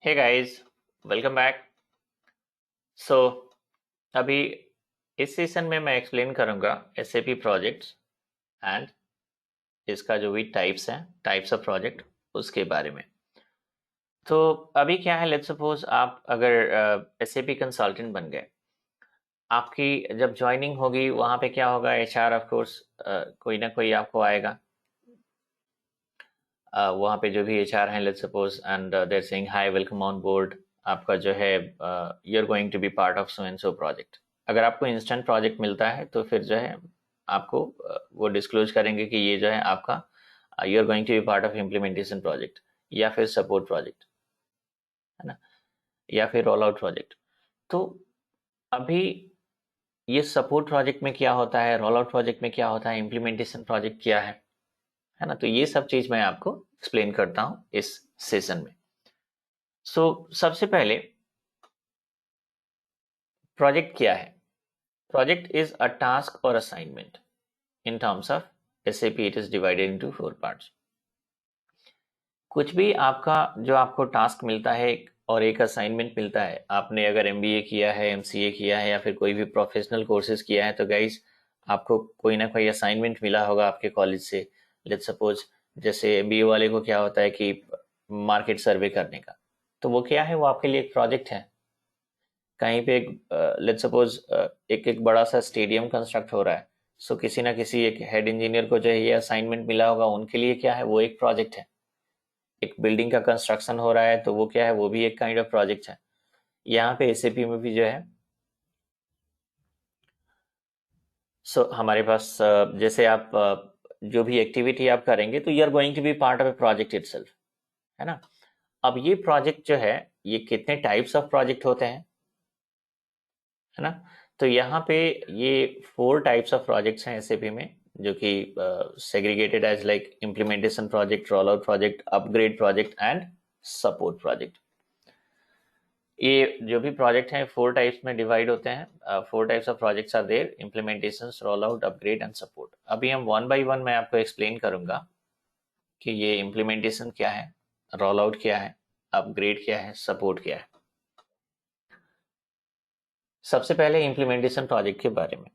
हे guys, welcome back. So अभी इस session में मैं एक्सप्लेन करूंगा एसएपी प्रोजेक्ट्स एंड इसका जो भी टाइप्स हैं, टाइप्स ऑफ प्रोजेक्ट, उसके बारे में। तो अभी क्या है, लेट्स सपोज आप अगर एसएपी कंसल्टेंट बन गए, आपकी जब ज्वाइनिंग होगी वहां पे क्या होगा, एचआर ऑफ कोर्स कोई ना कोई आपको आएगा। वहाँ पे जो भी एचआर हैं, let's suppose, and they're saying hi, welcome on board. आपका जो है you are going to be part of so and so project. अगर आपको इंस्टेंट प्रोजेक्ट मिलता है तो फिर जो है आपको वो डिस्क्लोज करेंगे कि ये जो है आपका you are going to be part of implementation project या फिर सपोर्ट प्रोजेक्ट, है ना, या फिर रोल आउट प्रोजेक्ट। तो अभी ये सपोर्ट प्रोजेक्ट में क्या होता है, रोल आउट प्रोजेक्ट में क्या होता है, इम्प्लीमेंटेशन प्रोजेक्ट क्या है ना। तो ये सब चीज मैं आपको एक्सप्लेन करता हूँ इस सेशन में। सो सबसे पहले प्रोजेक्ट क्या है। प्रोजेक्ट इज अ टास्क और assignment. In terms of SAP it is divided into 4 parts. कुछ भी आपका जो आपको टास्क मिलता है और एक असाइनमेंट मिलता है, आपने अगर एमबीए किया है, एमसीए किया है या फिर कोई भी प्रोफेशनल कोर्सेज किया है, तो गाइस आपको कोई ना कोई असाइनमेंट मिला होगा आपके कॉलेज से। लेट्स सपोज जैसे एमबीए वाले को क्या होता है कि मार्केट सर्वे करने का, तो वो क्या है, वो आपके लिए एक प्रोजेक्ट है। कहीं पे एक लेट्स सपोज एक एक बड़ा सा स्टेडियम कंस्ट्रक्ट हो रहा है, सो किसी ना किसी एक हेड इंजीनियर को जो है ये असाइनमेंट मिला होगा, उनके लिए क्या है, वो एक प्रोजेक्ट है। एक बिल्डिंग का कंस्ट्रक्शन हो रहा है तो वो क्या है, वो भी एक काइंड ऑफ प्रोजेक्ट है। यहाँ पे एसएपी में भी जो है, सो हमारे पास जैसे आप जो भी एक्टिविटी आप करेंगे तो you are going to be part of a project itself, है ना। अब ये प्रोजेक्ट जो है, ये कितने टाइप्स ऑफ प्रोजेक्ट होते हैं, है ना। तो यहाँ पे ये 4 टाइप्स ऑफ प्रोजेक्ट्स हैं एसएपी में, जो कि segregated as like implementation project, roll out project, upgrade project and support project. ये जो भी प्रोजेक्ट हैं 4 टाइप्स में डिवाइड होते हैं। 4 types of projects are there, implementation, roll out, upgrade and support. अभी हम वन बाय वन मैं आपको एक्सप्लेन करूंगा कि ये इम्प्लीमेंटेशन क्या है, रोल आउट क्या है, अपग्रेड क्या है, सपोर्ट क्या है। सबसे पहले इम्प्लीमेंटेशन प्रोजेक्ट के बारे में।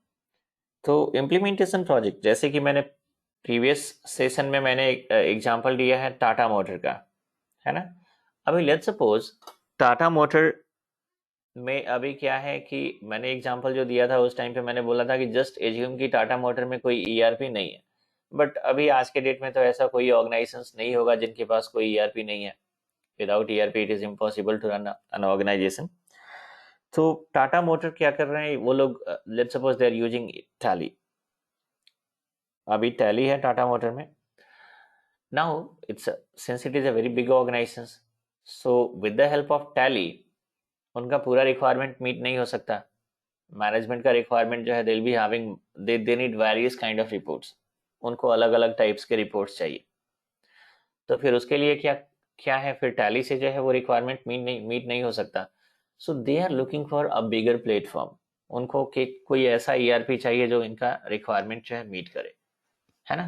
तो इम्प्लीमेंटेशन प्रोजेक्ट, जैसे कि मैंने प्रीवियस सेशन में मैंने एग्जांपल दिया है टाटा मोटर का, है ना। अभी लेट्स सपोज टाटा मोटर में अभी क्या है कि मैंने एग्जांपल जो दिया था उस टाइम पे मैंने बोला था कि जस्ट एज्यूम कि टाटा मोटर में कोई ईआरपी नहीं है। बट अभी आज के डेट में तो ऐसा कोई ऑर्गेनाइजेशन नहीं होगा जिनके पास कोई ईआरपी नहीं है। Without ERP it is impossible to run an organisation. तो टाटा मोटर क्या कर रहे हैं वो लोग, let's suppose they are using Tally. अभी टैली है टाटा मोटर में। Now it's since it is a very big organisation, so with the help of Tally उनका पूरा रिक्वायरमेंट मीट नहीं हो सकता। मैनेजमेंट का रिक्वायरमेंट जो है, they will be having, they need various kind of reports. उनको अलग अलग टाइप्स के रिपोर्ट्स चाहिए। तो फिर उसके लिए क्या क्या है, फिर टैली से जो है वो रिक्वायरमेंट मीट नहीं हो सकता। So they are looking for a bigger platform. उनको कोई ऐसा ईआरपी चाहिए जो इनका रिक्वायरमेंट जो है मीट करे, है ना।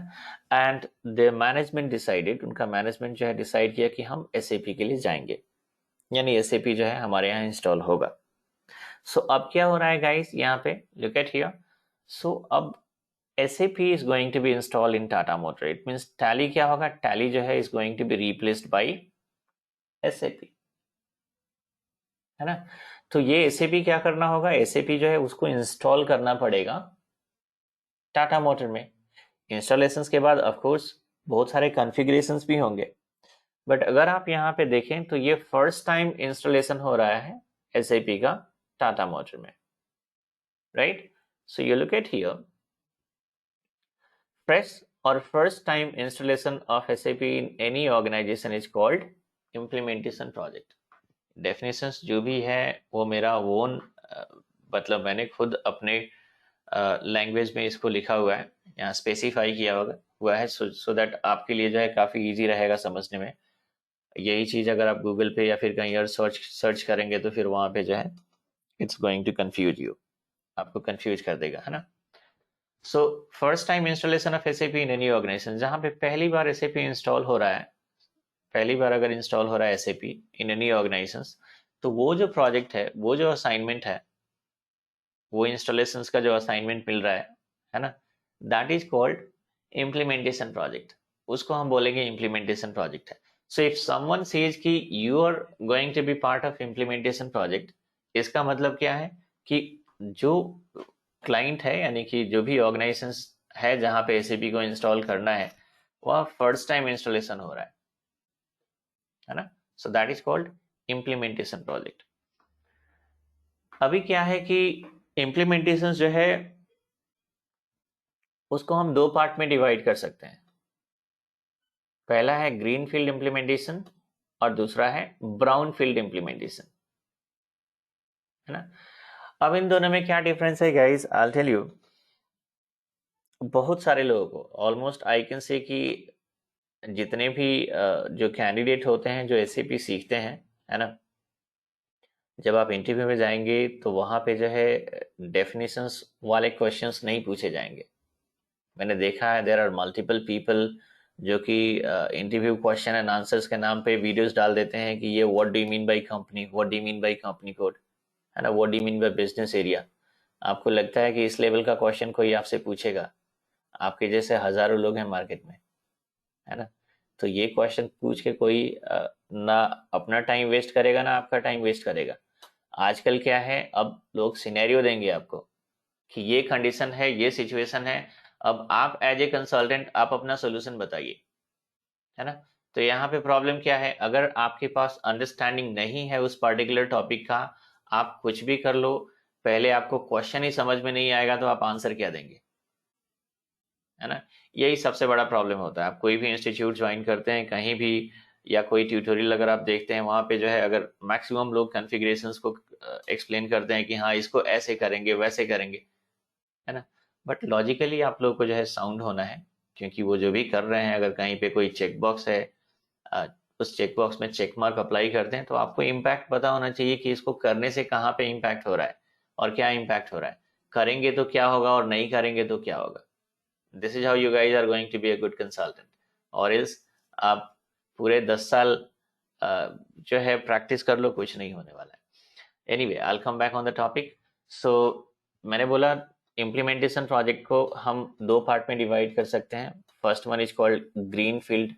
एंड द मैनेजमेंट डिसाइडेड, उनका मैनेजमेंट जो है डिसाइड किया कि हम एसएपी के लिए जाएंगे, यानी एसएपी जो है हमारे यहाँ इंस्टॉल होगा। सो अब क्या हो रहा है गाइस, यहाँ पे लुक एट हियर। सो अब SAP is going to be installed in Tata Motor. It means Tally क्या होगा, Tally जो है is going to be replaced by SAP, है ना। तो ये SAP क्या करना होगा, SAP जो है उसको इंस्टॉल करना पड़ेगा टाटा मोटर में। इंस्टॉलेशंस के बाद ऑफ कोर्स बहुत सारे कॉन्फ़िगरेशंस भी होंगे, बट अगर आप यहाँ पे देखें तो ये फर्स्ट टाइम इंस्टॉलेशन हो रहा है SAP का टाटा मोटर में, right. So you look at here, fresh or first time installation of SAP in any organization is called implementation project. Definitions जो भी है वो मेरा ओन, मतलब मैंने खुद अपने लैंग्वेज में इसको लिखा हुआ है, यहाँ स्पेसिफाई किया हुआ है, सो दैट आपके लिए जो है काफ़ी इजी रहेगा समझने में। यही चीज़ अगर आप गूगल पे या फिर कहीं और सर्च करेंगे तो फिर वहाँ पे जो है it's going to confuse you, आपको कंफ्यूज कर देगा, है ना। So first time installation of SAP in any organisation, जहां पे पहली बार एसएपी इंस्टॉल हो रहा है पहली बार अगर इंस्टॉल हो रहा है SAP इन एनी ऑर्गेनाइजेशंस, तो वो जो प्रोजेक्ट है, वो जो असाइनमेंट है, वो इंस्टॉलेशंस का जो असाइनमेंट मिल रहा है ना, that is called implementation project. उसको हम बोलेंगे इम्प्लीमेंटेशन प्रोजेक्ट है। सो इफ समवन सेज कि you are going to be part of implementation project, इसका मतलब क्या है कि जो क्लाइंट है, यानी कि जो भी ऑर्गेनाइजेशन है जहां पे SAP को इंस्टॉल करना है, वह फर्स्ट टाइम इंस्टॉलेशन हो रहा है ना। So that is called implementation project. अभी क्या है कि इम्प्लीमेंटेशन जो है उसको हम दो पार्ट में डिवाइड कर सकते हैं। पहला है ग्रीन फील्ड इम्प्लीमेंटेशन और दूसरा है ब्राउन फील्ड इम्प्लीमेंटेशन, है ना। अब इन दोनों में क्या डिफरेंस है guys, I will tell you. बहुत सारे लोगों को, ऑलमोस्ट आई कैन से कि जितने भी जो कैंडिडेट होते हैं जो SAP सीखते हैं, है ना, जब आप इंटरव्यू में जाएंगे तो वहां पे जो है डेफिनेशंस वाले क्वेश्चंस नहीं पूछे जाएंगे। मैंने देखा है देयर आर मल्टीपल पीपल जो कि इंटरव्यू क्वेश्चन एंड आंसर्स के नाम पे वीडियोस डाल देते हैं कि ये what do you mean by company, what do you mean by company code, है ना, what do you mean by business area. आपको लगता है कि इस लेवल का क्वेश्चन कोई आपसे पूछेगा? आपके जैसे हजारों लोग हैं मार्केट में, है ना। तो ये क्वेश्चन पूछ के कोई ना अपना टाइम वेस्ट करेगा ना आपका टाइम वेस्ट करेगा। आजकल क्या है, अब लोग सिनेरियो देंगे आपको कि ये कंडीशन है, ये सिचुएशन है, अब आप एज ए कंसल्टेंट आप अपना सोल्यूशन बताइए, है ना। तो यहाँ पे प्रॉब्लम क्या है, अगर आपके पास अंडरस्टैंडिंग नहीं है उस पर्टिकुलर टॉपिक का, आप कुछ भी कर लो, पहले आपको क्वेश्चन ही समझ में नहीं आएगा तो आप आंसर क्या देंगे, है ना। यही सबसे बड़ा प्रॉब्लम होता है। आप कोई भी इंस्टीट्यूट ज्वाइन करते हैं कहीं भी, या कोई ट्यूटोरियल अगर आप देखते हैं, वहां पे जो है अगर मैक्सिमम लोग कॉन्फ़िगरेशंस को एक्सप्लेन करते हैं कि हाँ इसको ऐसे करेंगे वैसे करेंगे, है ना। बट लॉजिकली आप लोग को जो है साउंड होना है, क्योंकि वो जो भी कर रहे हैं, अगर कहीं पे कोई चेक बॉक्स है, उस चेक बॉक्स में चेक मार्क अप्लाई करते हैं, तो आपको इम्पैक्ट पता होना चाहिए कि इसको करने से कहाँ पे इम्पैक्ट हो रहा है और क्या इम्पैक्ट हो रहा है, करेंगे तो क्या होगा और नहीं करेंगे तो क्या होगा। This is how you guys are going to be a good consultant. और इस आप पूरे 10 साल जो है प्रैक्टिस कर लो, कुछ नहीं होने वाला है। Anyway, I will come back on the topic. So मैंने बोला इम्प्लीमेंटेशन प्रोजेक्ट को हम दो पार्ट में डिवाइड कर सकते हैं। First one is called green field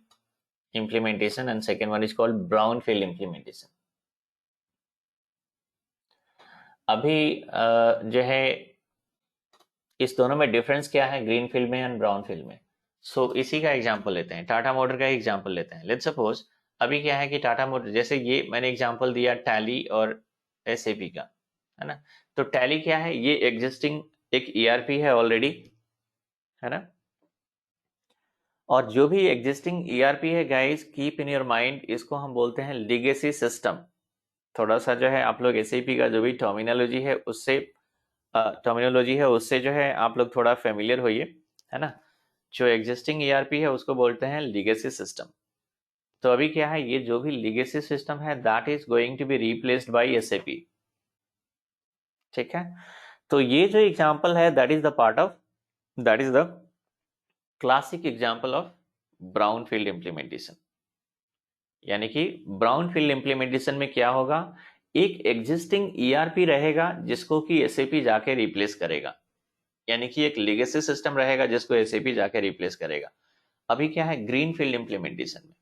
implementation and second one is called brownfield implementation। अभी जो है इस दोनों में डिफरेंस क्या है, ग्रीन फील्ड में एंड ब्राउन फील्ड में। सो इसी का एग्जांपल लेते हैं, टाटा मोटर का एग्जांपल लेते हैं। लेट्स सपोज अभी क्या है कि टाटा मोटर, जैसे ये मैंने एग्जांपल दिया टैली और SAP का, है ना। तो टैली क्या है, ये एग्जिस्टिंग एक ERP है ऑलरेडी, है ना। और जो भी एग्जिस्टिंग ERP है guys, keep in your mind, इसको हम बोलते हैं लीगेसी सिस्टम। थोड़ा सा जो है आप लोग SAP का जो भी टर्मिनोलॉजी है उससे जो है आप लोग थोड़ा फेमिलियर होइए, है ना। जो एग्जिस्टिंग ERP है उसको बोलते हैं लीगेसी सिस्टम। तो अभी क्या है, ये जो भी लीगेसी सिस्टम है that is going to be replaced by SAP, ठीक है। तो ये जो एग्जांपल है that is the classic example of brown field implementation. यानी कि ब्राउन फील्ड इम्प्लीमेंटेशन में क्या होगा, एक एग्जिस्टिंग ERP रहेगा जिसको कि SAP जाके रिप्लेस करेगा, यानी कि एक लेगेसी सिस्टम रहेगा जिसको SAP जाके रिप्लेस करेगा। अभी क्या है ग्रीन फील्ड इम्प्लीमेंटेशन में,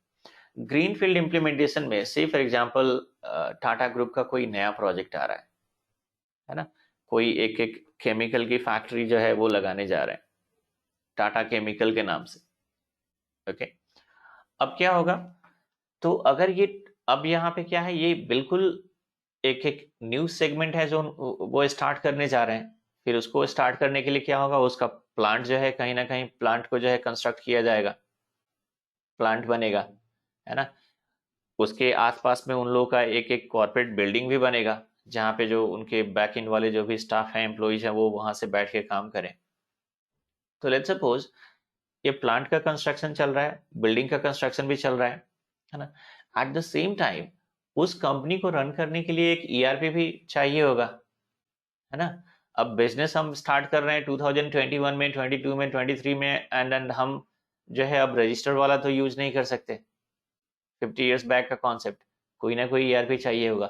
ग्रीन फील्ड इम्प्लीमेंटेशन में से फॉर एग्जांपल टाटा ग्रुप का कोई नया प्रोजेक्ट आ रहा है ना, कोई एक एक केमिकल की फैक्ट्री जो है वो लगाने जा रहे हैं टाटा केमिकल के नाम से, ओके। अब क्या होगा, तो अगर ये, अब यहाँ पे क्या है, ये बिल्कुल एक एक न्यू सेगमेंट है जो वो स्टार्ट करने जा रहे हैं। फिर उसको स्टार्ट करने के लिए क्या होगा, उसका प्लांट जो है कहीं ना कहीं प्लांट को जो है कंस्ट्रक्ट किया जाएगा, प्लांट बनेगा, है ना। उसके आसपास में उन लोगों का एक एक कॉर्पोरेट बिल्डिंग भी बनेगा जहाँ पे जो उनके बैक एंड वाले जो भी स्टाफ हैं, एम्प्लॉइज हैं, वो वहां से बैठ के काम करें। तो लेट्स सपोज ये प्लांट का कंस्ट्रक्शन चल रहा है, बिल्डिंग का कंस्ट्रक्शन भी चल रहा है ना। एट द सेम टाइम उस कंपनी को रन करने के लिए एक ERP भी चाहिए होगा, है ना। अब बिजनेस हम स्टार्ट कर रहे हैं 2021 में, 22 में, 23 में, एंड हम जो है अब रजिस्टर वाला तो यूज नहीं कर सकते। 50 इयर्स बैक का कॉन्सेप्ट, कोई ना कोई ईआरपी चाहिए होगा।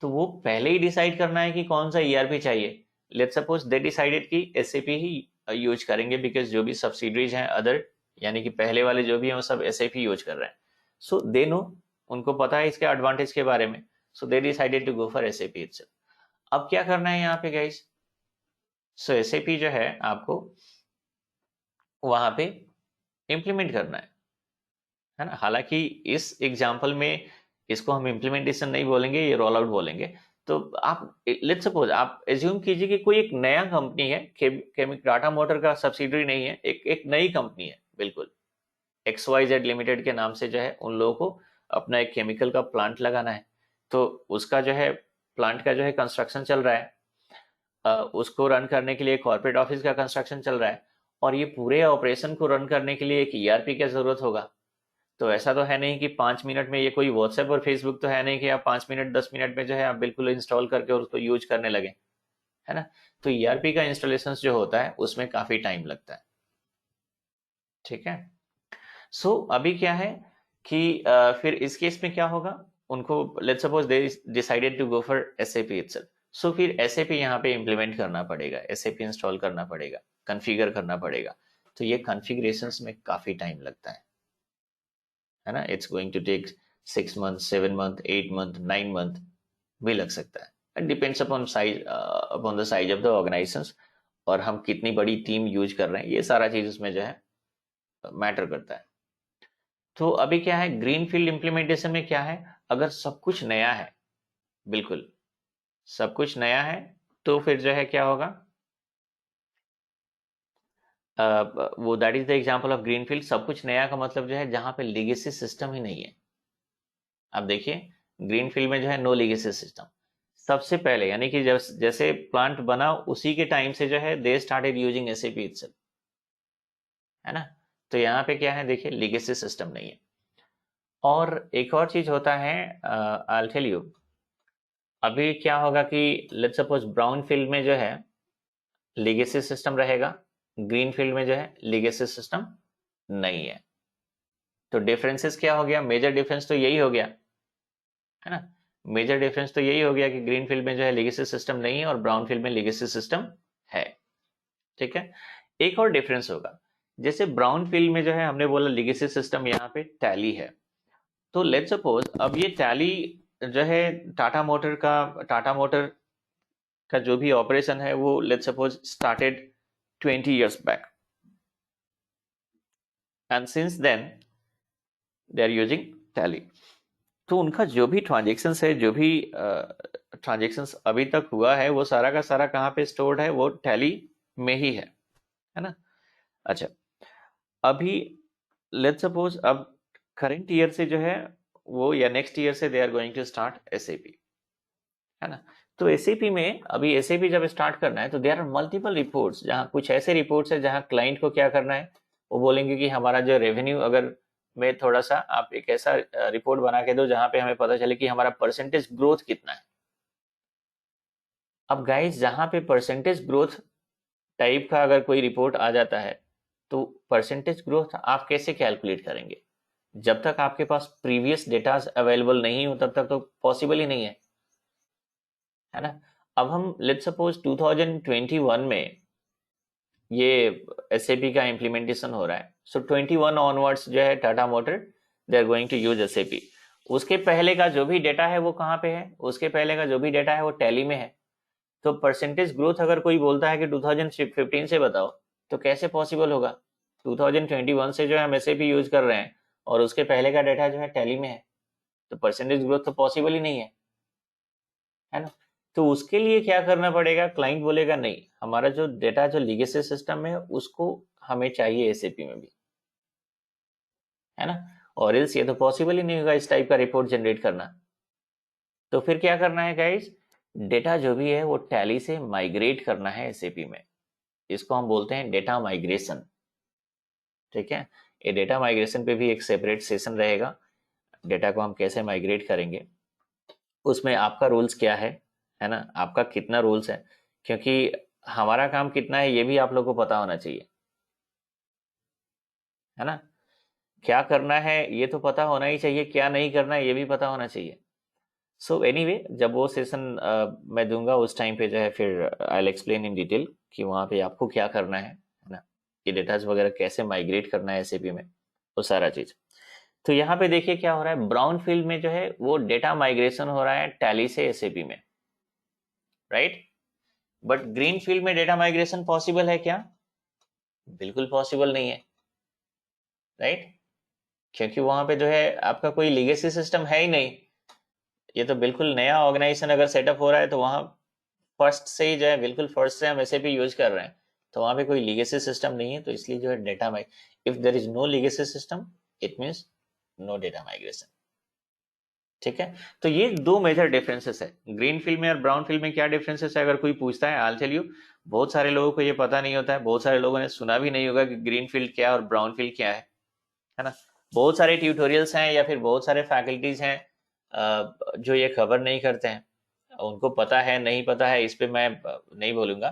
तो वो पहले ही डिसाइड करना है कि कौन सा ईआरपी चाहिए। लेट्स सपोज दे डिसाइडेड कि एसएपी ही यूज करेंगे, बिकॉज जो भी सब्सिडरीज हैं अदर, यानी कि पहले वाले जो भी हैं वो सब एसएपी यूज कर रहे हैं। सो दे नो, उनको पता है इसके एडवांटेज के बारे में, so they decided to go for SAP itself. अब क्या करना है यहाँ पे गाइस, सो एसएपी जो है आपको वहां पे इंप्लीमेंट करना है ना। हालांकि इस एग्जाम्पल में इसको हम इम्प्लीमेंटेशन नहीं बोलेंगे, ये रोल आउट बोलेंगे। तो आप लेट्स सपोज आप एज्यूम कीजिए कि कोई एक नया कंपनी है, टाटा मोटर का सब्सिडरी नहीं है, एक नई कंपनी है बिल्कुल, XYZ लिमिटेड के नाम से जो है उन लोगों को अपना एक केमिकल का प्लांट लगाना है। तो उसका जो है प्लांट का जो है कंस्ट्रक्शन चल रहा है, उसको रन करने के लिए कॉर्पोरेट ऑफिस का कंस्ट्रक्शन चल रहा है, और ये पूरे ऑपरेशन को रन करने के लिए एक ईआरपी की जरूरत होगा। तो ऐसा तो है नहीं कि 5 मिनट में, ये कोई व्हाट्सएप और फेसबुक तो है नहीं कि आप 5 मिनट 10 मिनट में जो है आप बिल्कुल इंस्टॉल करके और उसको यूज करने लगे, है ना। तो ईआरपी का इंस्टॉलेशन जो होता है उसमें काफी टाइम लगता है, ठीक है। सो अभी क्या है कि फिर इस केस में क्या होगा, उनको let's suppose they decided to go for SAP itself. So फिर एसएपी यहाँ पे इम्प्लीमेंट करना पड़ेगा, एसएपी इंस्टॉल करना पड़ेगा, कॉन्फ़िगर करना पड़ेगा। तो ये कॉन्फ़िगरेशंस में काफी टाइम लगता है ना। It's going to take 6 month, 7 month, 8 month, 9 month भी लग सकता है। It depends upon size, upon the size of the organisations, और हम कितनी बड़ी टीम यूज कर रहे हैं, ये सारा चीज उसमें जो है मैटर करता है। तो अभी क्या है, ग्रीन फील्ड इम्प्लीमेंटेशन में क्या है, अगर सब कुछ नया है, बिल्कुल सब कुछ नया है, तो फिर जो है क्या होगा, वो that is the example of green field. सब कुछ नया का मतलब जो है जहां पे लीगेसी सिस्टम ही नहीं है। अब देखिए ग्रीन फील्ड में जो है नो लीगेसी सिस्टम, सबसे पहले यानी कि जब जैसे प्लांट बना उसी के टाइम से जो है they started using SAP itself, है ना। तो यहाँ पे क्या है, देखिए लीगेसी सिस्टम नहीं है। और एक और चीज होता है, आई टेल यू, अभी क्या होगा कि लेट्स सपोज ब्राउन फील्ड में जो है लीगेसी सिस्टम रहेगा, ग्रीन फील्ड में जो है लीगेसी सिस्टम नहीं है। तो डिफरेंसेस क्या हो गया, मेजर डिफरेंस तो यही हो गया, है ना। मेजर डिफरेंस तो यही हो गया कि ग्रीन फील्ड में जो है लीगेसी सिस्टम नहीं है और ब्राउन फील्ड में लीगेसी सिस्टम है, ठीक है। एक और डिफरेंस होगा, जैसे ब्राउन फील्ड में जो है हमने बोला लीगेसी सिस्टम यहाँ पे टैली है। तो लेट्स सपोज अब ये टैली जो है टाटा मोटर का जो भी ऑपरेशन है वो let's suppose started 20 years back, and since then they are using Tally. तो उनका जो भी ट्रांजेक्शन्स है, जो भी ट्रांजेक्शन्स अभी तक हुआ है, वो सारा का सारा कहाँ पे स्टोर्ड है, वो टैली में ही है ना। अच्छा, अभी लेट्स सपोज अब करंट ईयर से जो है वो, या नेक्स्ट ईयर से they are going to start SAP, है ना। तो एसएपी में अभी एसएपी जब स्टार्ट करना है तो देयर आर मल्टीपल रिपोर्ट्स, जहाँ कुछ ऐसे रिपोर्ट्स है जहाँ क्लाइंट को क्या करना है, वो बोलेंगे कि हमारा जो रेवेन्यू, अगर में थोड़ा सा आप एक ऐसा रिपोर्ट बना के दो जहाँ पे हमें पता चले कि हमारा परसेंटेज ग्रोथ कितना है। अब गाइस जहाँ पे परसेंटेज ग्रोथ टाइप का अगर कोई रिपोर्ट आ जाता है, तो परसेंटेज ग्रोथ आप कैसे कैलकुलेट करेंगे, जब तक आपके पास प्रीवियस डेटा अवेलेबल नहीं हो तब तक तो पॉसिबल ही नहीं है ना। अब हम लेट्स सपोज 2021 में ये एसएपी का इम्प्लीमेंटेशन हो रहा है, सो 21 ऑनवर्ड्स जो है Tata motor they are going to use SAP. उसके पहले का जो भी डेटा है वो कहाँ पे है, उसके पहले का जो भी डेटा है वो टैली में है। तो परसेंटेज ग्रोथ अगर कोई बोलता है कि 2015 से बताओ, तो कैसे पॉसिबल होगा, 2021 से जो है हम एसएपी यूज कर रहे हैं और उसके पहले का डेटा जो है टैली में है, तो परसेंटेज ग्रोथ तो पॉसिबल ही नहीं है ना। तो उसके लिए क्या करना पड़ेगा, क्लाइंट बोलेगा नहीं, हमारा जो डेटा जो लीगेसी सिस्टम में है उसको हमें चाहिए एसएपी में भी, है ना। और एल्स ये तो पॉसिबल ही नहीं होगा इस टाइप का रिपोर्ट जनरेट करना। तो फिर क्या करना है गाइस, डेटा जो भी है वो टैली से माइग्रेट करना है एसएपी में। इसको हम बोलते हैं डेटा माइग्रेशन, ठीक है। ये डेटा माइग्रेशन पे भी एक सेपरेट सेशन रहेगा, डेटा को हम कैसे माइग्रेट करेंगे, उसमें आपका रूल्स क्या है ना, आपका कितना रूल्स है, क्योंकि हमारा काम कितना है ये भी आप लोग को पता होना चाहिए, है ना। क्या करना है ये तो पता होना ही चाहिए, क्या नहीं करना है ये भी पता होना चाहिए। सो एनीवे, जब वो सेशन मैं दूंगा उस टाइम पे जो है फिर आई एक्सप्लेन इन डिटेल कि वहाँ पे आपको क्या करना है ना, ये डेटाज वगैरह कैसे माइग्रेट करना है एसएपी में, वो सारा चीज। तो यहाँ पे देखिए क्या हो रहा है, ब्राउन फील्ड में जो है वो डेटा माइग्रेशन हो रहा है टैली से एसएपी में, राइट। बट ग्रीन फील्ड में डेटा माइग्रेशन पॉसिबल है क्या? बिल्कुल पॉसिबल नहीं है, राइट। क्योंकि वहां पे जो है आपका कोई लीगेसी सिस्टम है ही नहीं। ये तो बिल्कुल नया ऑर्गेनाइजेशन अगर सेटअप हो रहा है तो वहां फर्स्ट से ही जो है, बिल्कुल फर्स्ट से हम एसएपी यूज कर रहे हैं, तो वहां पे कोई लीगेसी सिस्टम नहीं है, तो इसलिए जो है data mig, if there is no legacy system it means no data migration, ठीक है। तो ये दो मेजर डिफरेंसेस है ग्रीन फील्ड में और ब्राउन फील्ड में। क्या डिफरेंसेस है अगर कोई पूछता है, आई टेल यू, बहुत सारे लोगों को ये पता नहीं होता है, बहुत सारे लोगों ने सुना भी नहीं होगा कि ग्रीन फील्ड क्या है और ब्राउन फील्ड क्या है ना। बहुत सारे ट्यूटोरियल्स हैं या फिर बहुत सारे फैकल्टीज हैं जो ये खबर नहीं करते हैं, उनको पता है नहीं पता है इस पे मैं नहीं बोलूंगा,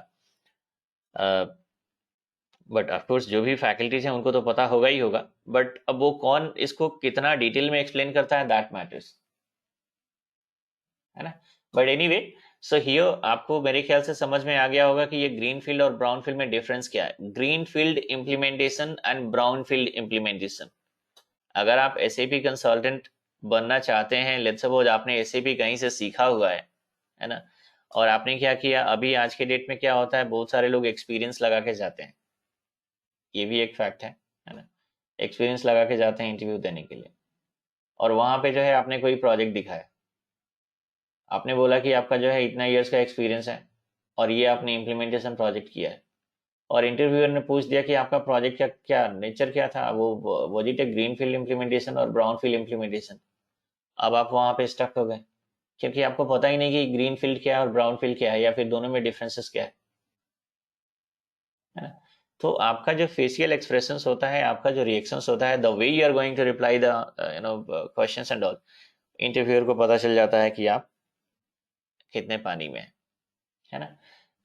बट ऑफकोर्स जो भी फैकल्टीज हैं उनको तो पता होगा ही होगा, बट अब वो कौन इसको कितना डिटेल में एक्सप्लेन करता है दैट मैटर्स, है ना। बट एनीवे, सो हियर आपको मेरे ख्याल से समझ में आ गया होगा कि ये ग्रीन फील्ड और ब्राउन फील्ड में डिफरेंस क्या है, green field implementation and brown field implementation. अगर आप एसएपी कंसल्टेंट बनना चाहते हैं, लेट्स सपोज आपने एसएपी कहीं से सीखा हुआ है ना, और आपने क्या किया, अभी आज के डेट में क्या होता है, बहुत सारे लोग एक्सपीरियंस लगा के जाते हैं, ये भी एक फैक्ट है ना। एक्सपीरियंस लगा के जाते हैं इंटरव्यू देने के लिए, और वहां पे जो है आपने कोई प्रोजेक्ट दिखाया, आपने बोला कि आपका जो है इतना ईयर्स का एक्सपीरियंस है और ये आपने इम्प्लीमेंटेशन प्रोजेक्ट किया है, और इंटरव्यूअर ने पूछ दिया कि आपका प्रोजेक्ट क्या क्या नेचर क्या था, वो it A green field implementation और ब्राउन फील्ड इम्प्लीमेंटेशन। अब आप वहां पे स्टक हो गए क्योंकि आपको पता ही नहीं कि ग्रीन फील्ड क्या है और ब्राउन फील्ड क्या है, या फिर दोनों में डिफरेंसेस क्या है ना। तो आपका जो फेशियल एक्सप्रेशंस होता है, आपका जो रिएक्शंस होता है, the way you are going to reply the questions and all, interviewer को पता चल जाता है कि आप कितने पानी में है ना।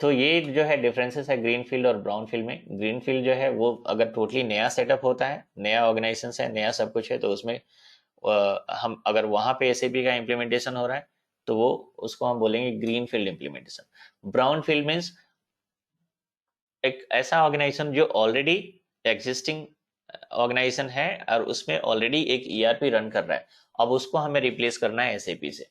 तो ये जो है डिफरेंसेस है ग्रीन फील्ड और ब्राउन फील्ड में। ग्रीन फील्ड जो है वो अगर टोटली नया सेटअप होता है, नया ऑर्गेनाइजेशन है, नया सब कुछ है, तो उसमें हम अगर वहां पे एसएपी का इम्प्लीमेंटेशन हो रहा है तो वो उसको हम बोलेंगे green field implementation. Brown field means एक ऐसा ऑर्गेनाइजेशन जो ऑलरेडी एग्जिस्टिंग ऑर्गेनाइजेशन है और उसमें ऑलरेडी एक ईआरपी रन कर रहा है, अब उसको हमें रिप्लेस करना है एसएपी से,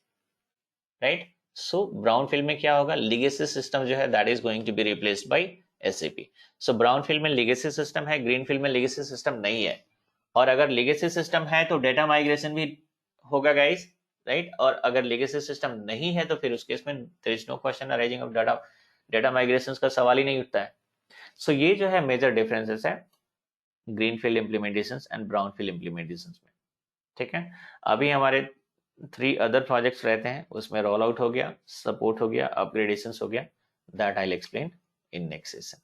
राइट। सो ब्राउन फील्ड में क्या होगा, लीगेसी सिस्टम जो है that is going to be replaced by SAP. So brown field में लीगेसी सिस्टम है, ग्रीन फील्ड में लीगेसी सिस्टम नहीं है। और अगर लीगेसी सिस्टम है तो डेटा माइग्रेशन भी होगा गाइस, राइट। और अगर लीगेसी सिस्टम नहीं है तो फिर उस केस में there is no question arising of data migration का सवाल ही नहीं उठता है। सो ये जो है मेजर डिफरेंसेस है green field implementation and brown field implementation में, ठीक है। अभी हमारे 3 अदर प्रोजेक्ट्स रहते हैं, उसमें रोल आउट हो गया, सपोर्ट हो गया, अपग्रेडेशन हो गया, that I explain in next session.